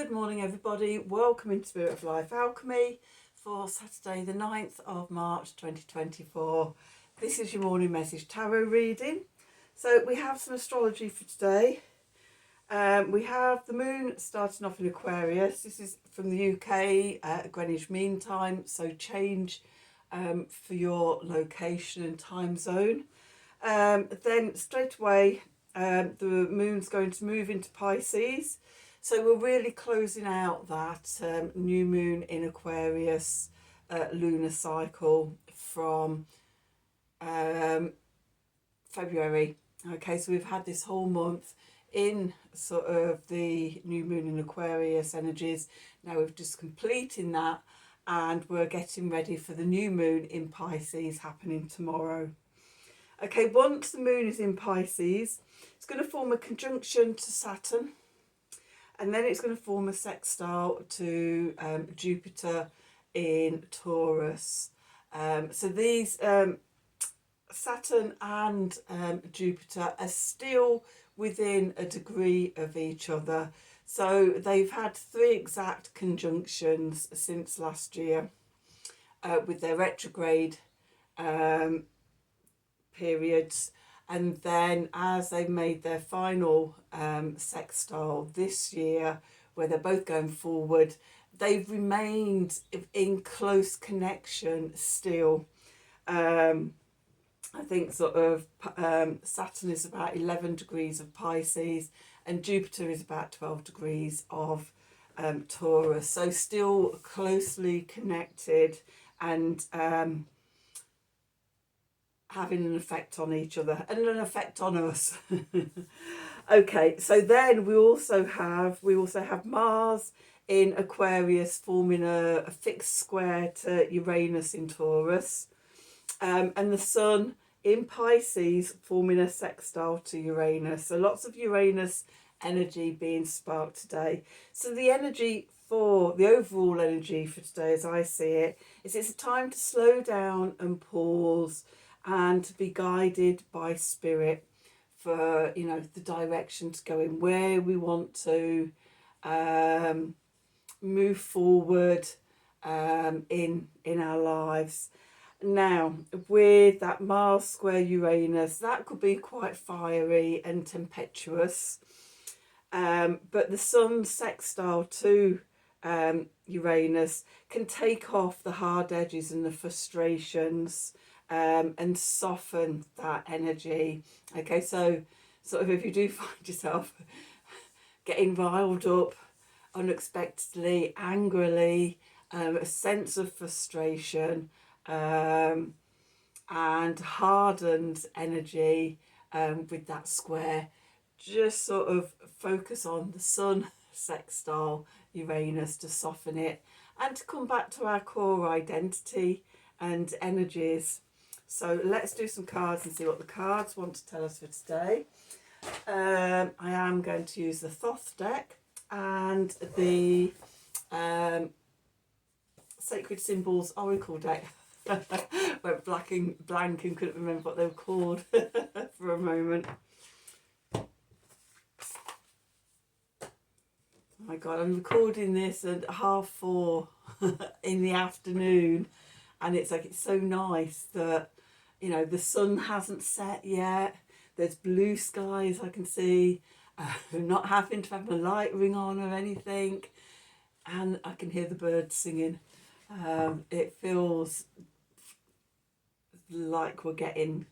Good morning everybody, welcome into Spirit of Life Alchemy for Saturday the 9th of March 2024. This is your morning message tarot reading. So we have some astrology for today. We have the moon starting off in Aquarius. This is from the UK, Greenwich Mean Time, so change for your location and time zone. Then straight away the moon's going to move into Pisces. So we're really closing out that new moon in Aquarius lunar cycle from February. Okay, so we've had this whole month in sort of the new moon in Aquarius energies. Now we're just completing that and we're getting ready for the new moon in Pisces happening tomorrow. Okay, once the moon is in Pisces, it's going to form a conjunction to Saturn. And then it's going to form a sextile to Jupiter in Taurus. So these Saturn and Jupiter are still within a degree of each other. So they've had 3 exact conjunctions since last year with their retrograde periods. And then as they've made their final sextile this year, where they're both going forward, they've remained in close connection still. I think sort of Saturn is about 11 degrees of Pisces and Jupiter is about 12 degrees of Taurus. So still closely connected and having an effect on each other and an effect on us. Okay, so then we also have Mars in Aquarius forming a fixed square to Uranus in Taurus, and the Sun in Pisces forming a sextile to Uranus. So lots of Uranus energy being sparked today. So the energy for the overall energy for today, as I see it, is it's a time to slow down and pause and to be guided by spirit for, you know, the direction to go in, where we want to move forward in our lives. Now, with that Mars square Uranus, that could be quite fiery and tempestuous. But the Sun sextile to Uranus can take off the hard edges and the frustrations and soften that energy. Okay, so sort of if you do find yourself getting riled up unexpectedly, angrily, a sense of frustration and hardened energy with that square, just sort of focus on the Sun sextile Uranus to soften it and to come back to our core identity and energies. So let's do some cards and see what the cards want to tell us for today. I am going to use the Thoth deck and the Sacred Symbols Oracle deck. Went blank and couldn't remember what they were called for a moment. Oh my God, I'm recording this at 4:30 in the afternoon, and it's like, it's so nice that, you know, the sun hasn't set yet. There's blue skies I can see, not having to have my light ring on or anything, and I can hear the birds singing. It feels like we're getting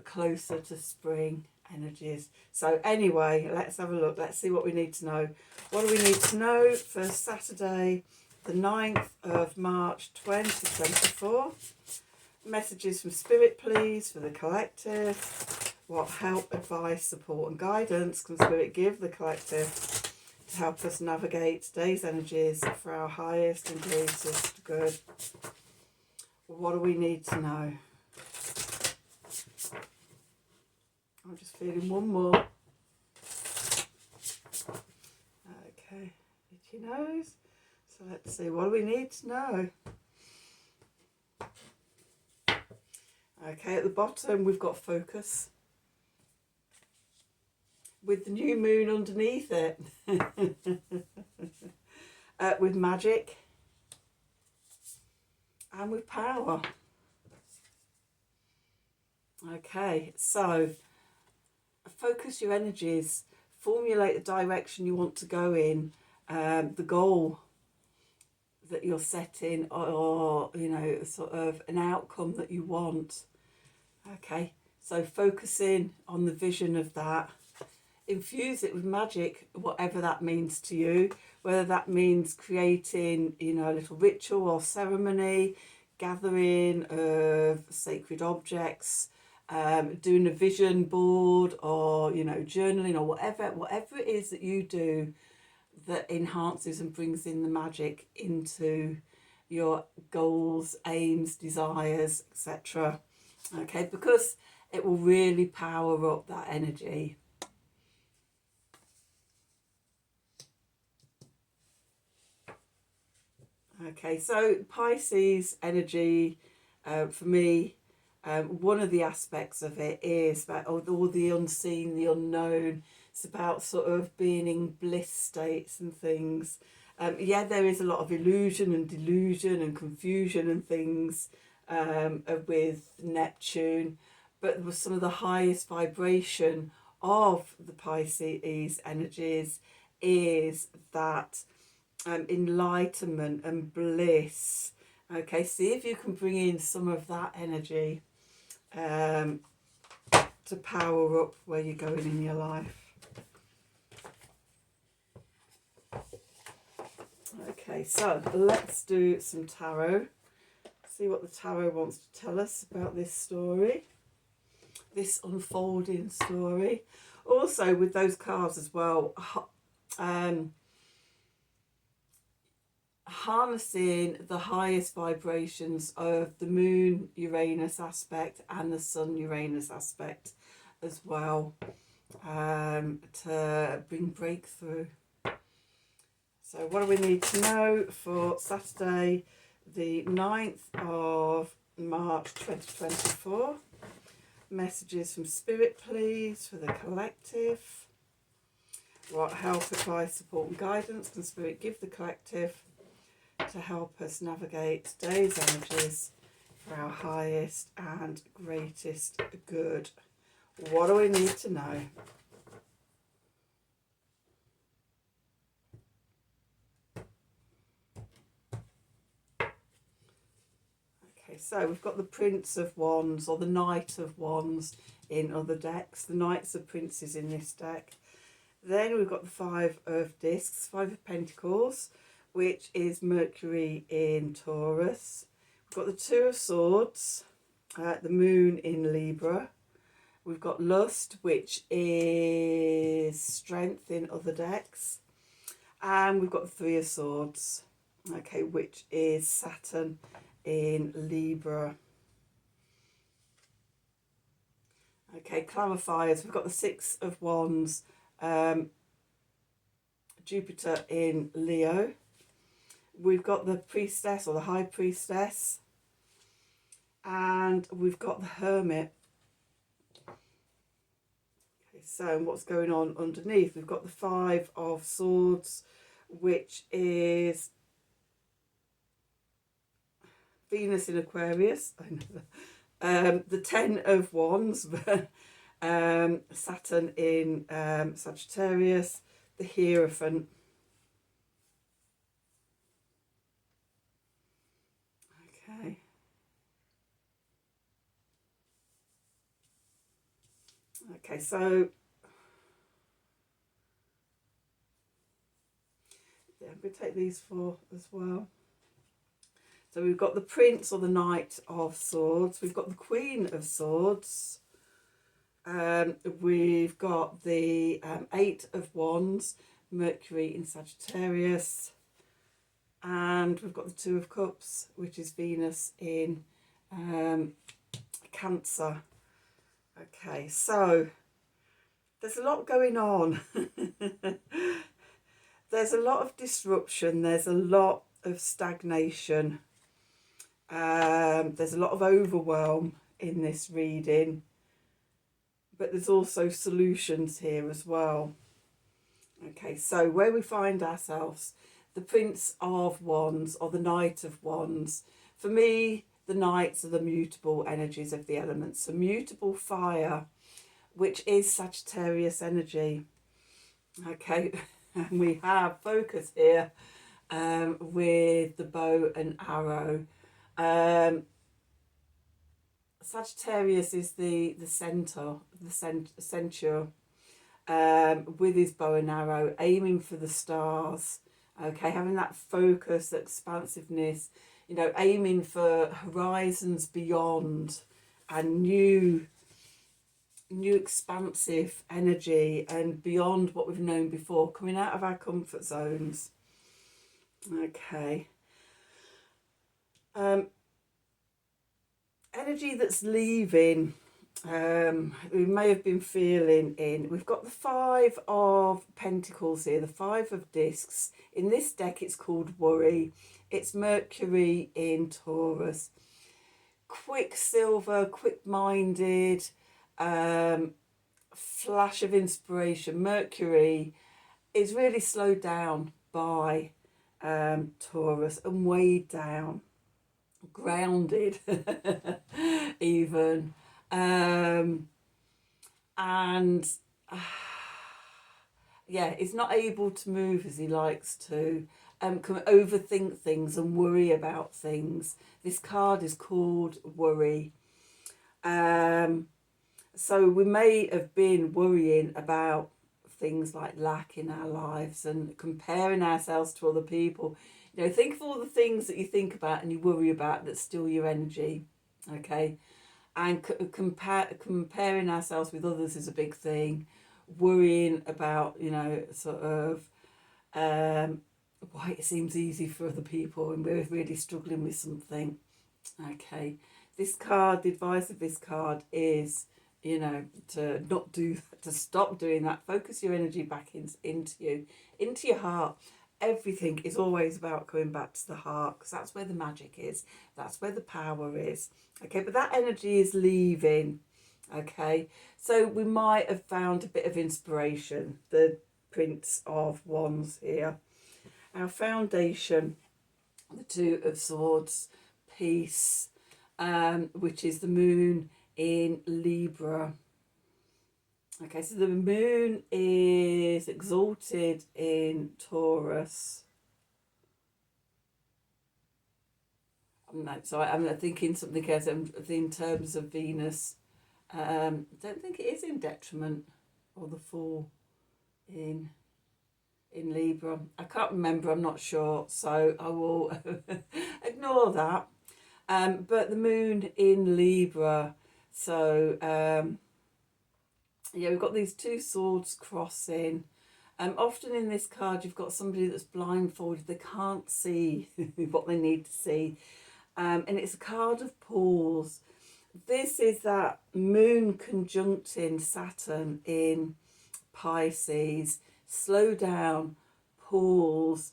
closer to spring energies. So anyway, let's have a look. Let's see what we need to know. What do we need to know for Saturday, the 9th of March 2024? Messages from Spirit, please, for the collective. What help, advice, support and guidance can Spirit give the collective to help us navigate today's energies for our highest and greatest good? What do we need to know? I'm just feeling one more. Okay, itchy nose. So let's see, what do we need to know? Okay, at the bottom we've got focus, with the new moon underneath it. with magic and with power. Okay, so focus your energies, formulate the direction you want to go in, the goal that you're setting, or you know, sort of an outcome that you want. Okay, so focusing on the vision of that, infuse it with magic, whatever that means to you, whether that means creating, you know, a little ritual or ceremony, gathering of sacred objects, doing a vision board, or you know, journaling, or whatever it is that you do that enhances and brings in the magic into your goals, aims, desires, etc. Okay, because it will really power up that energy. Okay, so Pisces energy, for me, one of the aspects of it is about all the unseen, the unknown. It's about sort of being in bliss states and things. Yeah, there is a lot of illusion and delusion and confusion and things with Neptune, but with some of the highest vibration of the Pisces energies is that enlightenment and bliss. Okay, see if you can bring in some of that energy to power up where you're going in your life. Okay, so let's do some tarot. See what the tarot wants to tell us about this story, this unfolding story. Also with those cards as well, harnessing the highest vibrations of the moon Uranus aspect and the sun Uranus aspect as well, to bring breakthrough. So what do we need to know for Saturday the 9th of March 2024? Messages from Spirit, please, for the collective. What help, advice, support and guidance can Spirit give the collective to help us navigate today's energies for our highest and greatest good? What do we need to know? Okay, so we've got the Prince of Wands or the Knight of Wands in other decks. The Knights of Princes in this deck. Then we've got the Five of Discs, Five of Pentacles, which is Mercury in Taurus. We've got the Two of Swords, the Moon in Libra. We've got Lust, which is Strength in other decks. And we've got the Three of Swords, okay, which is Saturn in Libra. Okay, clarifiers. We've got the Six of Wands, Jupiter in Leo. We've got the Priestess or the High Priestess, and we've got the Hermit. Okay, so what's going on underneath? We've got the Five of Swords, which is Venus in Aquarius. The Ten of Wands, Saturn in Sagittarius, the Hierophant. Okay. Okay, so yeah, I'm going to take these four as well. So we've got the Prince or the Knight of Swords. We've got the Queen of Swords. We've got the Eight of Wands, Mercury in Sagittarius. And we've got the Two of Cups, which is Venus in Cancer. Okay, so there's a lot going on. There's a lot of disruption. There's a lot of stagnation. There's a lot of overwhelm in this reading, but there's also solutions here as well. Okay, so where we find ourselves, the Prince of Wands or the Knight of Wands. For me, the Knights are the mutable energies of the elements. So mutable fire, which is Sagittarius energy. Okay, and we have focus here with the bow and arrow. Sagittarius is the centaur, with his bow and arrow, aiming for the stars. Okay, having that focus, that expansiveness, you know, aiming for horizons beyond and new expansive energy and beyond what we've known before, coming out of our comfort zones. Okay. Energy that's leaving, we may have been feeling in. We've got the Five of Pentacles here, the Five of Discs. In this deck, it's called Worry. It's Mercury in Taurus. Quicksilver, quick-minded, flash of inspiration. Mercury is really slowed down by Taurus and weighed down, grounded even, and yeah, he's not able to move as he likes to, can overthink things and worry about things. This card is called Worry. So we may have been worrying about things like lack in our lives and comparing ourselves to other people. You know, think of all the things that you think about and you worry about that steal your energy, okay? And comparing ourselves with others is a big thing. Worrying about, you know, sort of why it seems easy for other people and we're really struggling with something, okay? This card, the advice of this card is, you know, to stop doing that. Focus your energy back into your heart. Everything is always about going back to the heart, because that's where the magic is. That's where the power is. Okay, but that energy is leaving. Okay, so we might have found a bit of inspiration. The Prince of Wands here. Our foundation, the Two of Swords, peace, which is the moon in Libra. Okay, so the moon is exalted in Taurus. So I'm thinking something else in terms of Venus. I don't think it is in detriment or the Fool in Libra. I can't remember, I'm not sure, so I will ignore that. But the moon in Libra, so yeah, we've got these two swords crossing. Often in this card, you've got somebody that's blindfolded. They can't see what they need to see. And it's a card of pause. This is that moon conjuncting Saturn in Pisces. Slow down, pause.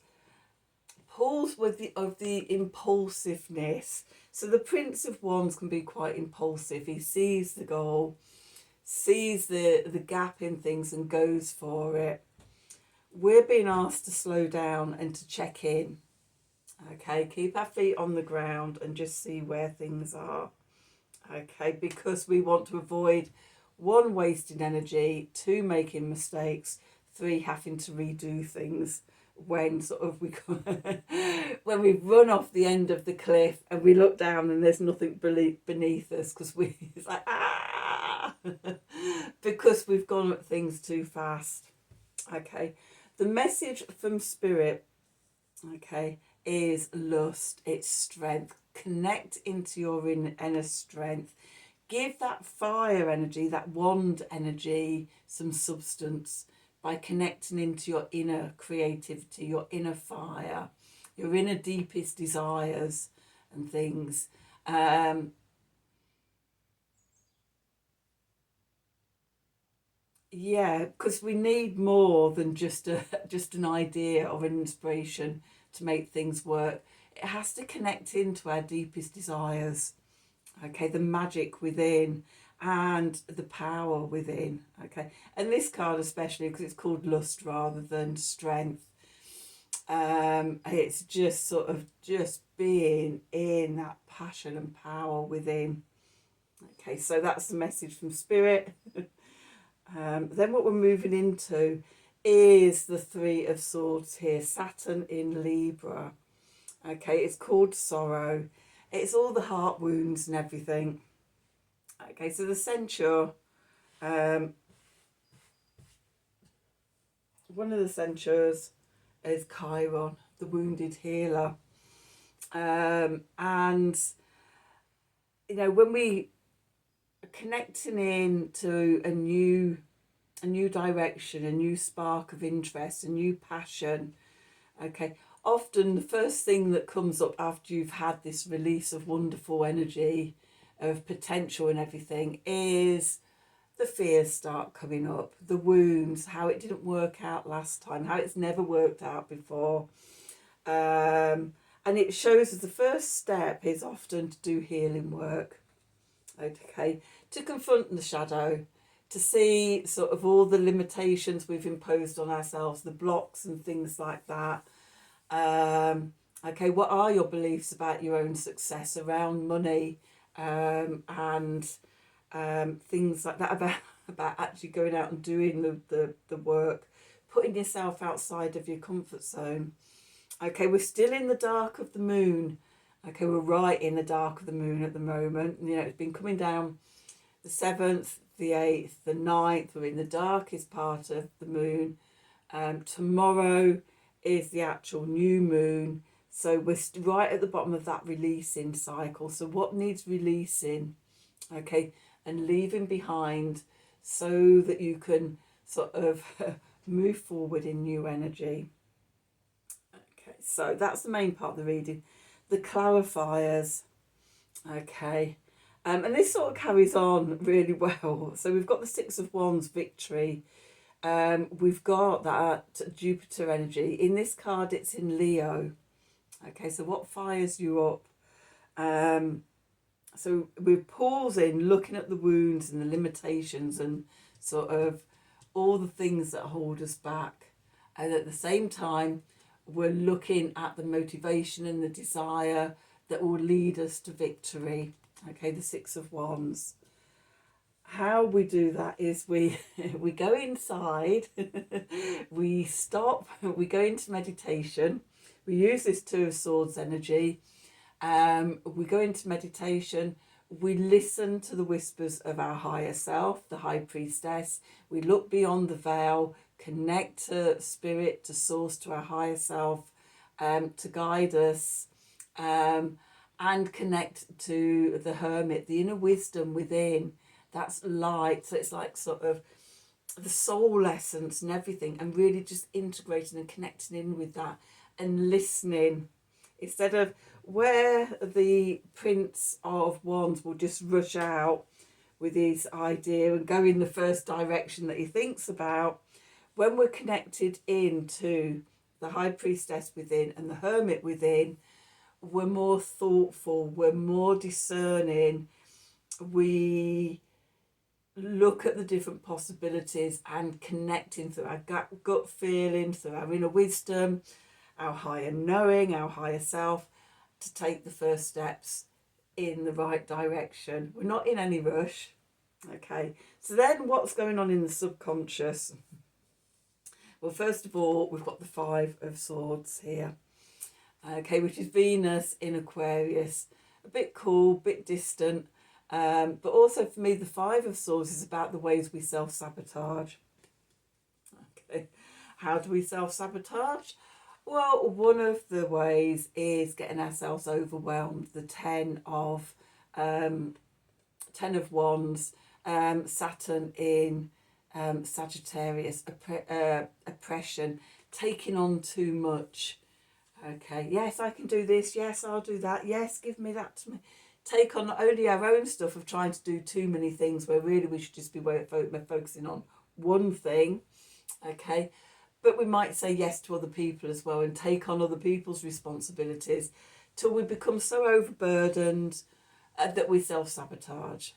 Pause with the impulsiveness. So the Prince of Wands can be quite impulsive. He sees the goal, sees the gap in things and goes for it. We're being asked to slow down and to check in. Okay, keep our feet on the ground and just see where things are. Okay, because we want to avoid 1, wasting energy, 2, making mistakes, 3, having to redo things when sort of when we run off the end of the cliff and we look down and there's nothing beneath us, because it's like because we've gone at things too fast. Okay, the message from Spirit, okay, is lust. It's strength. Connect into your inner strength. Give that fire energy, that wand energy, some substance by connecting into your inner creativity, your inner fire, your inner deepest desires and things. Yeah, because we need more than just an idea or an inspiration to make things work. It has to connect into our deepest desires. Okay, the magic within and the power within. Okay, and this card especially, because it's called lust rather than strength. It's just sort of just being in that passion and power within. Okay, so that's the message from Spirit. Then what we're moving into is the Three of Swords here, Saturn in Libra. Okay, it's called sorrow. It's all the heart wounds and everything. Okay, so the censure, one of the censures is Chiron, the wounded healer. And, you know, when we are connecting in to a new direction, a new spark of interest, a new passion, okay, often the first thing that comes up after you've had this release of wonderful energy, of potential and everything, is the fears start coming up, the wounds, how it didn't work out last time, how it's never worked out before. And it shows us the first step is often to do healing work, okay, to confront the shadow, to see sort of all the limitations we've imposed on ourselves, the blocks and things like that. Okay, what are your beliefs about your own success around money, and things like that, about actually going out and doing the work, putting yourself outside of your comfort zone. Okay, we're still in the dark of the moon. Okay, we're right in the dark of the moon at the moment. You know, it's been coming down the 7th, the 8th, the 9th. We're in the darkest part of the moon. Tomorrow is the actual new moon. So we're right at the bottom of that releasing cycle. So what needs releasing? Okay, and leaving behind so that you can sort of move forward in new energy. Okay, so that's the main part of the reading. The clarifiers. Okay, and this sort of carries on really well. So we've got the Six of Wands, victory. We've got that Jupiter energy. In this card, it's in Leo. Okay, so what fires you up? So we're pausing, looking at the wounds and the limitations and sort of all the things that hold us back. And at the same time, we're looking at the motivation and the desire that will lead us to victory. Okay, the Six of Wands. How we do that is we go inside, we stop, we go into meditation, we use this Two of Swords energy, we go into meditation, we listen to the whispers of our higher self, the High Priestess, we look beyond the veil, connect to Spirit, to Source, to our higher self, to guide us, and connect to the Hermit, the inner wisdom within. That's light. So it's like sort of the soul essence and everything, and really just integrating and connecting in with that and listening, instead of where the Prince of Wands will just rush out with his idea and go in the first direction that he thinks about. When we're connected into the High Priestess within and the Hermit within, we're more thoughtful, we're more discerning, we look at the different possibilities and connecting through our gut feeling, through our inner wisdom, our higher knowing, our higher self, to take the first steps in the right direction. We're not in any rush. Okay, so then what's going on in the subconscious? Well, first of all, we've got the Five of Swords here. Okay, which is Venus in Aquarius. A bit cool, bit distant. But also for me, the Five of Swords is about the ways we self-sabotage. Okay, how do we self-sabotage? Well, one of the ways is getting ourselves overwhelmed. The Ten of Wands, Saturn in Sagittarius, oppression, taking on too much. Okay, yes, I can do this. Yes, I'll do that. Yes, give me that to me. Take on not only our own stuff of trying to do too many things, where really we should just be focusing on one thing. Okay, but we might say yes to other people as well and take on other people's responsibilities till we become so overburdened that we self-sabotage.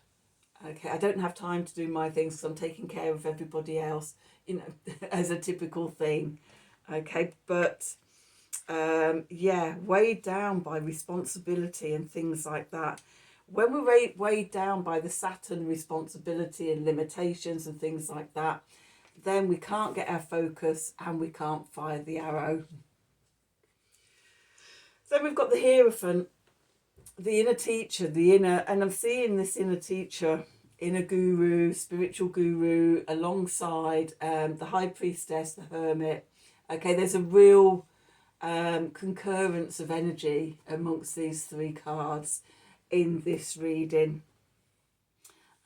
Okay, I don't have time to do my things because I'm taking care of everybody else, you know, as a typical thing. Okay, but yeah, weighed down by responsibility and things like that. When we're weighed down by the Saturn responsibility and limitations and things like that, then we can't get our focus and we can't fire the arrow. Then we've got the Hierophant, the inner teacher, and I'm seeing this inner teacher, inner guru, spiritual guru, alongside the high priestess, the hermit. Okay, there's a real concurrence of energy amongst these three cards in this reading.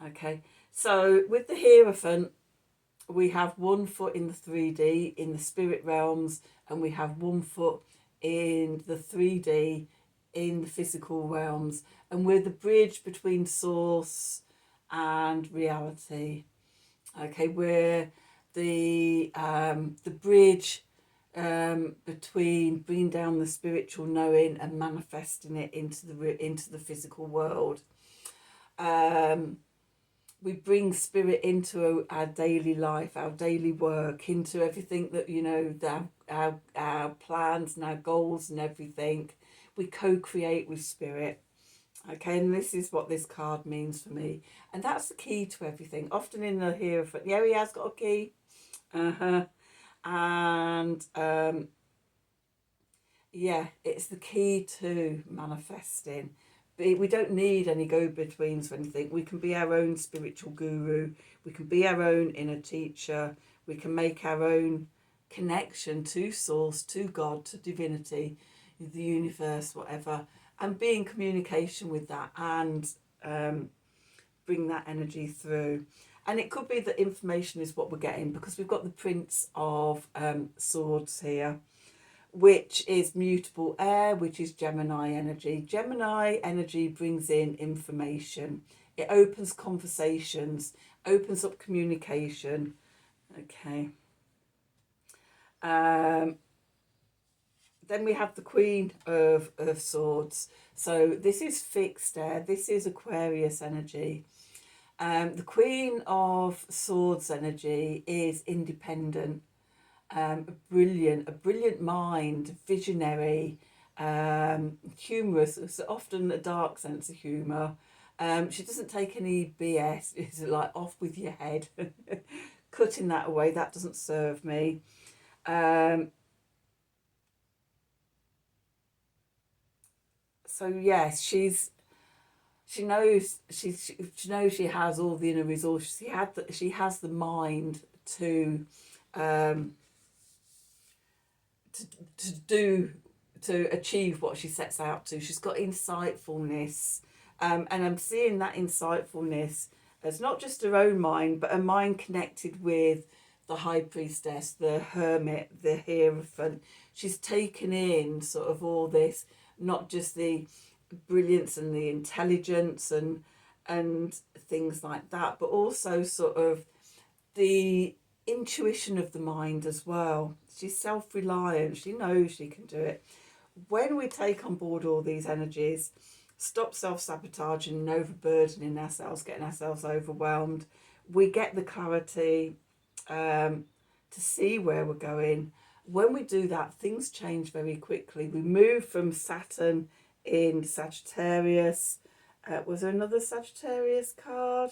Okay, so with the Hierophant, we have 1 foot in the 3D, in the spirit realms, and we have 1 foot in the 3D, in the physical realms. And we're the bridge between source and reality. Okay, we're the bridge between bringing down the spiritual knowing and manifesting it into the physical world. We bring spirit into our daily life, our daily work, into everything that, you know, our plans and our goals and everything. We co-create with spirit. Okay, and this is what this card means for me. And that's the key to everything. Often in the Hierophant, yeah, he has got a key. And yeah, it's the key to manifesting. We don't need any go-betweens or anything. We can be our own spiritual guru. We can be our own inner teacher. We can make our own connection to source, to God, to divinity, the universe, whatever, and be in communication with that and bring that energy through. And it could be that information is what we're getting, because we've got the Prince of Swords here, which is mutable air, which is Gemini energy. Gemini energy brings in information. It opens conversations, opens up communication. Okay. Then we have the Queen of Swords. So this is fixed air. This is Aquarius energy. The Queen of Swords energy is independent. A brilliant mind, visionary, humorous. It's often a dark sense of humour. She doesn't take any BS. It's like, off with your head. Cutting that away, that doesn't serve me. So yes, she knows she knows she has all the inner resources. She has the mind to achieve what she sets out to. She's got insightfulness, and I'm seeing that insightfulness as not just her own mind, but a mind connected with the high priestess, the hermit, the Hierophant. She's taken in sort of all this, not just the brilliance and the intelligence and things like that, but also sort of the intuition of the mind as well. She's self-reliant. She knows she can do it. When we take on board all these energies, stop self-sabotaging and overburdening ourselves, getting ourselves overwhelmed, we get the clarity to see where we're going. When we do that, things change very quickly. We move from Saturn in Sagittarius. Was there another Sagittarius card?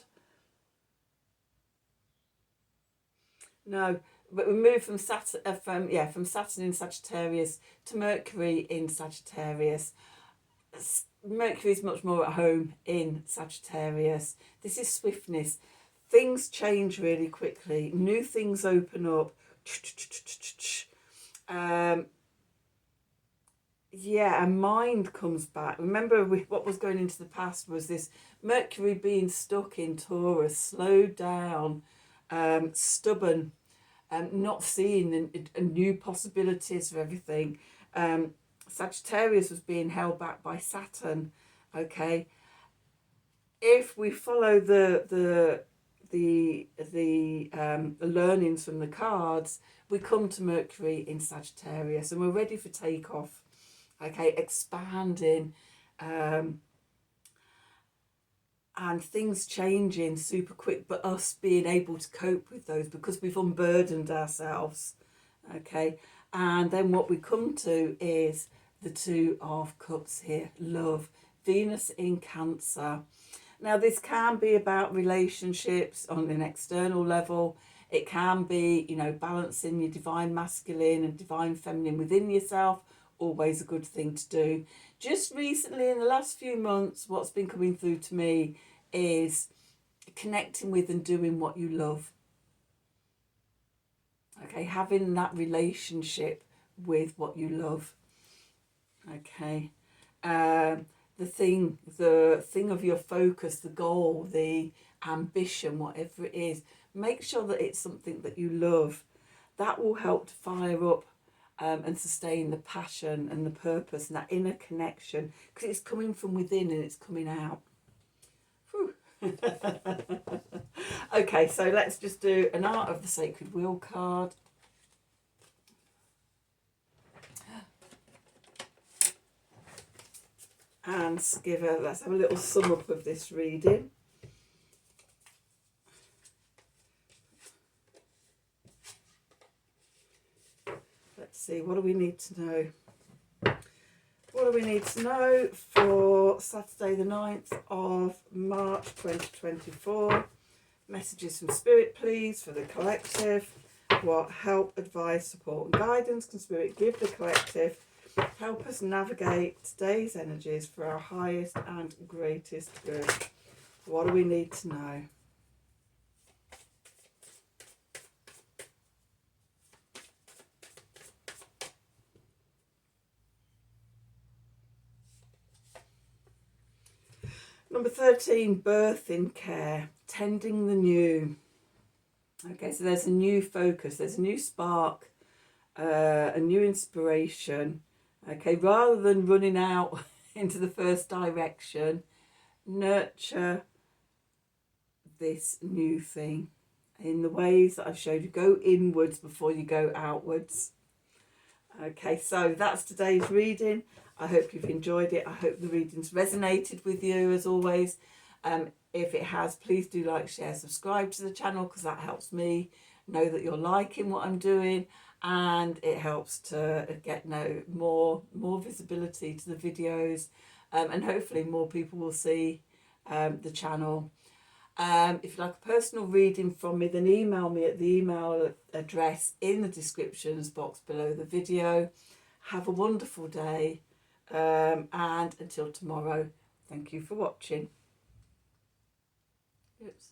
No, but we move from Saturn from Saturn in Sagittarius to Mercury in Sagittarius. Mercury is much more at home in Sagittarius. This is swiftness. Things change really quickly. New things open up. Yeah, and mind comes back. Remember, what was going into the past was this Mercury being stuck in Taurus, slowed down, stubborn, not seeing new possibilities for everything. Sagittarius was being held back by Saturn. Okay, if we follow the learnings from the cards, we come to Mercury in Sagittarius, and we're ready for takeoff. Okay, expanding, and things changing super quick, but us being able to cope with those because we've unburdened ourselves. Okay, and then what we come to is the Two of Cups here, love, Venus in Cancer. Now this can be about relationships on an external level. It can be, you know, balancing your divine masculine and divine feminine within yourself, always a good thing to do. Just recently, in the last few months, what's been coming through to me is connecting with and doing what you love. Okay, having that relationship with what you love. Okay, the thing of your focus, the goal, the ambition, whatever it is, make sure that it's something that you love. That will help to fire up and sustain the passion and the purpose and that inner connection, because it's coming from within and it's coming out. Okay, so let's just do an Art of the Sacred Wheel card. And let's have a little sum up of this reading. Let's see, what do we need to know? What do we need to know for Saturday the 9th of March 2024? Messages from Spirit, please, for the collective. What help, advice, support and guidance can Spirit give the collective? Help us navigate today's energies for our highest and greatest good. What do we need to know? Number 13, birth in care, tending the new. Okay, so there's a new focus, there's a new spark, a new inspiration. Okay, rather than running out into the first direction, nurture this new thing in the ways that I've showed you. Go inwards before you go outwards. Okay, so that's today's reading. I hope you've enjoyed it. I hope the reading's resonated with you as always. If it has, please do like, share, subscribe to the channel, because that helps me know that you're liking what I'm doing, and it helps to get more visibility to the videos, and hopefully more people will see the channel. If you'd like a personal reading from me, then email me at the email address in the descriptions box below the video. Have a wonderful day, and until tomorrow, thank you for watching. Oops.